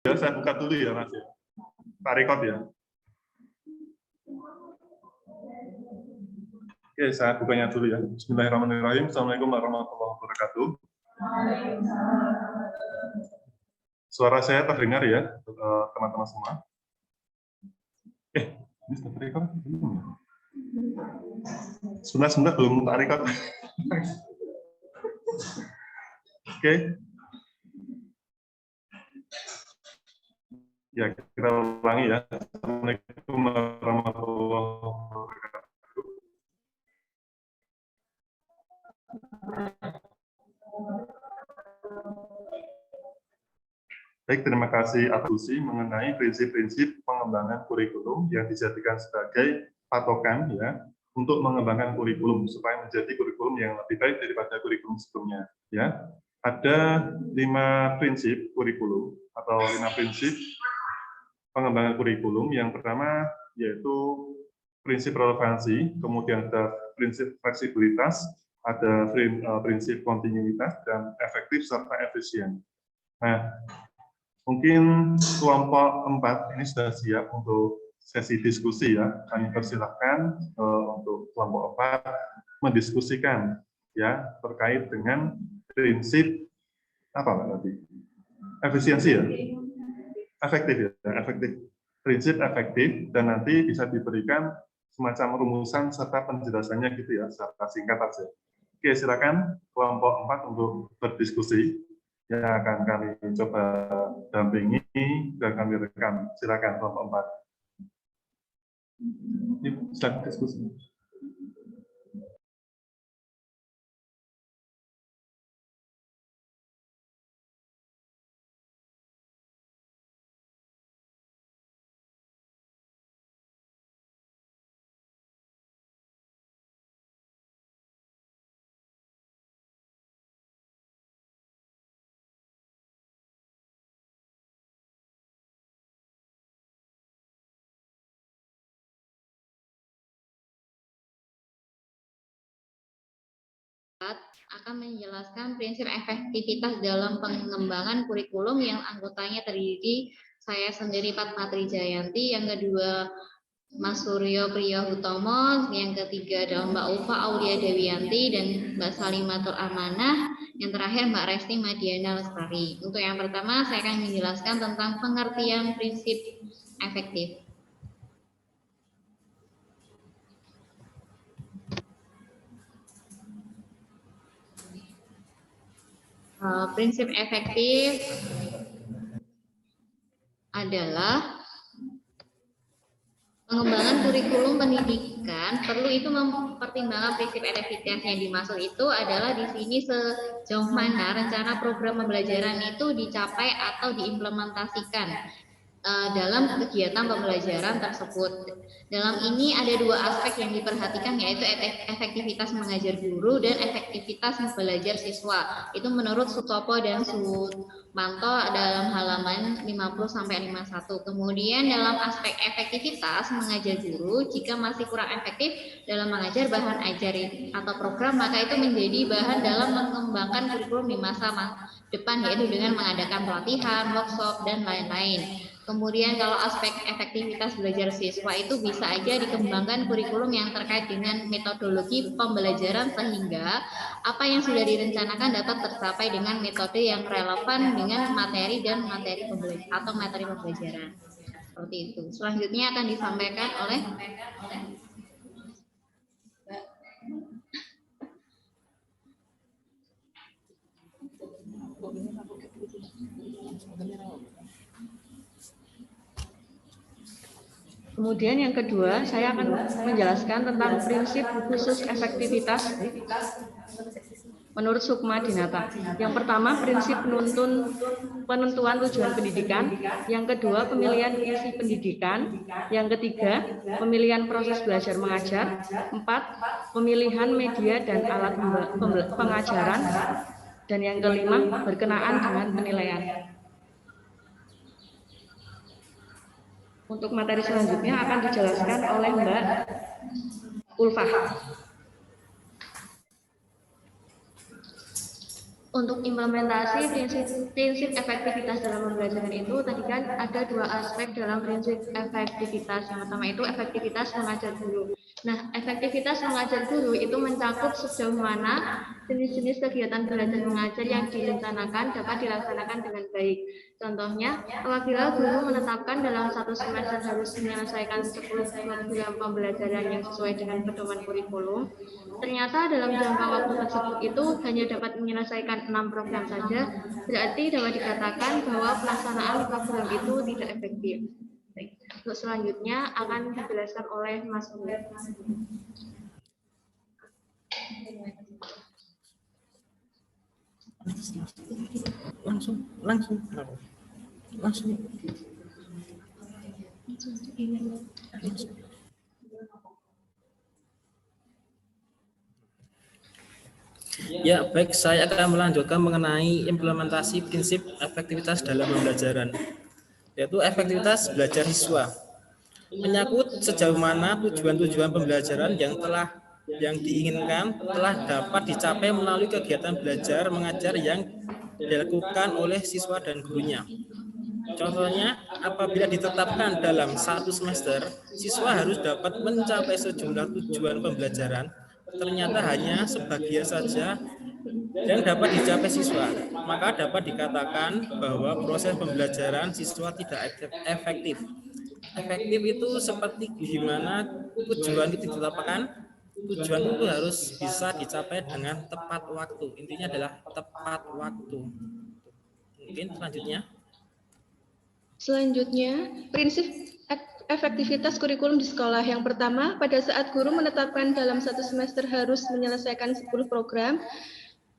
Ya, saya buka dulu ya Mas ya. Pak record ya. Oke, saya bukanya dulu ya. Bismillahirrahmanirrahim. Assalamualaikum warahmatullahi wabarakatuh. Suara saya terdengar ya, teman-teman semua. Ini sudah record belum ya? Sebentar belum tak record. Oke. Ya, kita ulangi ya. Assalamualaikum warahmatullahi wabarakatuh. Baik, terima kasih atas diskusi mengenai prinsip-prinsip pengembangan kurikulum yang dijadikan sebagai patokan ya untuk mengembangkan kurikulum supaya menjadi kurikulum yang lebih baik daripada kurikulum sebelumnya. Ya, ada 5 prinsip kurikulum atau 5 prinsip pengembangan kurikulum. Yang pertama yaitu prinsip relevansi, kemudian ada prinsip fleksibilitas, ada prinsip kontinuitas dan efektif serta efisien. Nah, mungkin kelompok 4 ini sudah siap untuk sesi diskusi ya. Kami persilahkan untuk kelompok 4 mendiskusikan ya terkait dengan prinsip apa Pak tadi? Efisiensi ya? Efektif ya, efektif. Prinsip efektif dan nanti bisa diberikan semacam rumusan serta penjelasannya gitu ya, secara singkat saja. Oke, silakan kelompok 4 untuk berdiskusi. Yang akan kami coba dampingi dan kami rekam. Silakan kelompok 4. Silakan diskusi. Akan menjelaskan prinsip efektivitas dalam pengembangan kurikulum yang anggotanya terdiri saya sendiri Fatma Trijayanti, yang kedua Mas Suryo Priyohutomo, yang ketiga adalah Mbak Ulfa Aulia Dewianti dan Mbak Salimatul Amanah, yang terakhir Mbak Resti Madiana Lestari. Untuk yang pertama saya akan menjelaskan tentang pengertian prinsip efektif. Prinsip efektif adalah pengembangan kurikulum pendidikan perlu itu mempertimbangkan prinsip efektivitas. Yang dimaksud itu adalah di sini sejauh mana rencana program pembelajaran itu dicapai atau diimplementasikan dalam kegiatan pembelajaran tersebut. Dalam ini ada 2 aspek yang diperhatikan, yaitu efektivitas mengajar guru dan efektivitas belajar siswa. Itu menurut Sutopo dan Sumanto dalam halaman 50-51. Kemudian dalam aspek efektivitas mengajar guru, jika masih kurang efektif dalam mengajar bahan ajar atau program, maka itu menjadi bahan dalam mengembangkan kurikulum di masa depan, yaitu dengan mengadakan pelatihan, workshop, dan lain-lain. Kemudian kalau aspek efektivitas belajar siswa itu bisa aja dikembangkan kurikulum yang terkait dengan metodologi pembelajaran sehingga apa yang sudah direncanakan dapat tercapai dengan metode yang relevan dengan materi dan materi pembelajaran. Seperti itu. Selanjutnya akan disampaikan oleh Kemudian yang kedua, saya akan menjelaskan tentang prinsip khusus efektivitas menurut Sukma Dinata. Yang pertama, prinsip penentuan tujuan pendidikan. Yang kedua, pemilihan isi pendidikan. Yang ketiga, pemilihan proses belajar mengajar. 4, pemilihan media dan alat pengajaran. Dan yang kelima, berkenaan dengan penilaian. Untuk materi selanjutnya akan dijelaskan oleh Mbak Ulfa. Untuk implementasi prinsip efektivitas dalam pembelajaran itu tadi kan ada dua aspek dalam prinsip efektivitas. Yang pertama itu efektivitas mengajar guru. Nah, efektivitas mengajar guru itu mencakup sejauh mana jenis-jenis kegiatan belajar mengajar yang direncanakan dapat dilaksanakan dengan baik. Contohnya, apabila guru menetapkan dalam satu semester harus menyelesaikan 10 program pembelajaran yang sesuai dengan pedoman kurikulum, ternyata dalam jangka waktu tersebut itu hanya dapat menyelesaikan 6 program saja, berarti dapat dikatakan bahwa pelaksanaan program itu tidak efektif. Untuk selanjutnya akan dijelaskan oleh Mas Nur. Langsung. Ya, baik, saya akan melanjutkan mengenai implementasi prinsip efektivitas dalam pembelajaran, yaitu efektivitas belajar siswa. Menyangkut sejauh mana tujuan-tujuan pembelajaran yang diinginkan telah dapat dicapai melalui kegiatan belajar mengajar yang dilakukan oleh siswa dan gurunya. Contohnya, apabila ditetapkan dalam satu semester, siswa harus dapat mencapai sejumlah tujuan pembelajaran, ternyata hanya sebagian saja dan dapat dicapai siswa, maka dapat dikatakan bahwa proses pembelajaran siswa tidak efektif. Efektif itu seperti gimana tujuan itu ditetapkan. Tujuan itu harus bisa dicapai dengan tepat waktu. Intinya adalah tepat waktu. Mungkin Selanjutnya, prinsip efektivitas kurikulum di sekolah. Yang pertama, pada saat guru menetapkan dalam satu semester harus menyelesaikan 10 program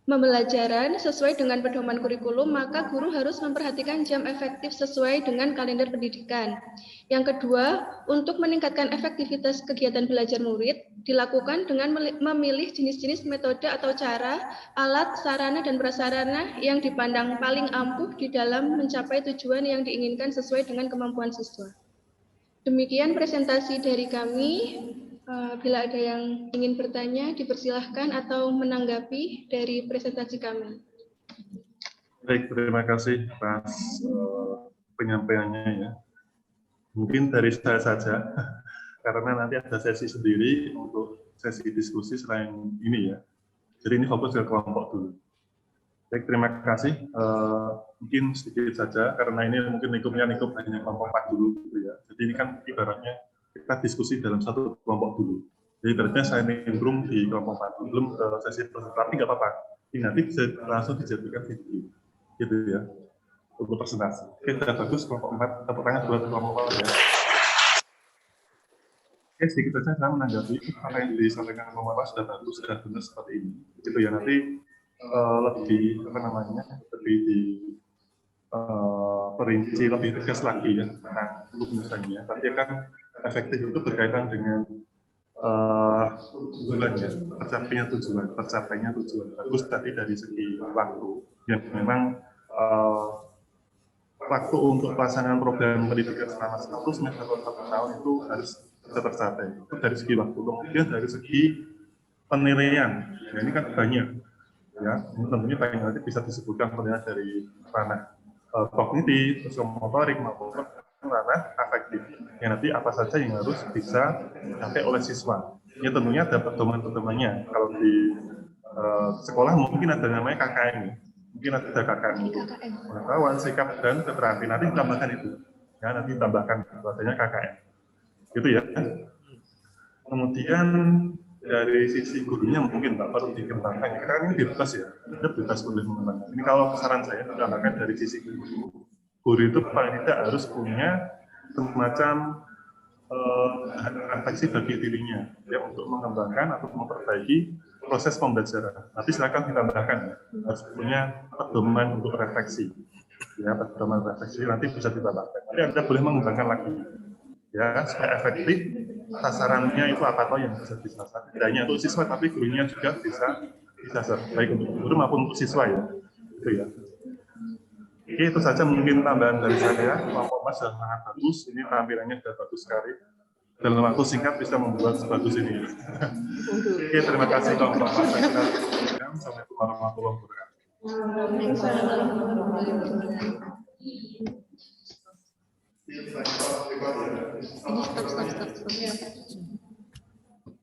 pembelajaran sesuai dengan pedoman kurikulum, maka guru harus memperhatikan jam efektif sesuai dengan kalender pendidikan. Yang kedua, untuk meningkatkan efektivitas kegiatan belajar murid, dilakukan dengan memilih jenis-jenis metode atau cara, alat, sarana, dan prasarana yang dipandang paling ampuh di dalam mencapai tujuan yang diinginkan sesuai dengan kemampuan siswa. Demikian presentasi dari kami. Bila ada yang ingin bertanya, dipersilahkan atau menanggapi dari presentasi kami. Baik, terima kasih atas penyampaiannya ya. Mungkin dari saya saja, karena nanti ada sesi sendiri untuk sesi diskusi selain ini ya. Jadi ini fokus ke kelompok dulu. Baik, terima kasih. Mungkin sedikit saja, karena ini mungkin lingkupnya hanya kelompok 4 dulu gitu ya. Jadi ini kan ibaratnya kita diskusi dalam satu kelompok dulu. Jadi ibaratnya saya nimbrung di kelompok 4 belum sesi presentasi, tapi nggak apa-apa. Ini nanti bisa langsung dijadikan video, gitu ya, untuk presentasi. Oke, sudah bagus kelompok 4. Tepuk tangan buat kelompok 4 ya. Oke, sedikit saja saya menanggapi apa yang disampaikan kelompok 4 sudah bagus, sudah benar seperti ini. Gitu ya, nanti lebih lebih perinci, lebih tegas lagi ya tentang misalnya. Tapi kan efektif itu berkaitan dengan tujuannya, tercapainya tujuan. Bagus tadi dari segi waktu, yang memang waktu untuk pelaksanaan program pendidikan selama 1 semester atau 1 tahun itu harus bisa tercapai. Itu dari segi waktu. Kemudian dari segi penilaian, ya ini kan banyak, ya. Ini tentunya banyak nanti bisa disebutkan penilaian dari ranah kognitif, motorik maupun ranah afektif. Yang nanti apa saja yang harus bisa dicapai oleh siswa. Ya tentunya ada pedoman-pedomannya. Kalau di sekolah mungkin ada namanya KKN. Mungkin ada KKN untuk pengetahuan, sikap, dan keterampilan. Nanti ditambahkan itu. Ya, nanti ditambahkan bahasanya KKN. Gitu ya. Kemudian dari sisi gurunya mungkin Pak perlu dikembangkan. Karena ini bebas ya. Ada bebas boleh mengembangkan. Ini kalau saran saya ditambahkan dari sisi guru. Guru itu paling tidak harus punya semacam refleksi bagi dirinya ya untuk mengembangkan atau memperbaiki proses pembelajaran. Nanti silakan ditambahkan ya. Harus punya pedoman untuk refleksi. Ya, pedoman refleksi nanti bisa ditambahkan. Nanti Anda boleh mengembangkan lagi. Ya, supaya efektif sasarannya itu apa atau yang bisa disasar. Tidak hanya untuk siswa tapi gurunya juga bisa disasar. Baik untuk guru maupun untuk siswa ya. Itu ya. Oke, itu saja mungkin tambahan dari saya. Kelompok Mas sudah sangat bagus. Ini tampilannya sudah bagus sekali. Dalam waktu singkat bisa membuat sebagus ini. Oke, terima kasih kelompok Mas. Assalamualaikum warahmatullahi wabarakatuh. Waalaikumsalam warahmatullahi wabarakatuh. Ini stop.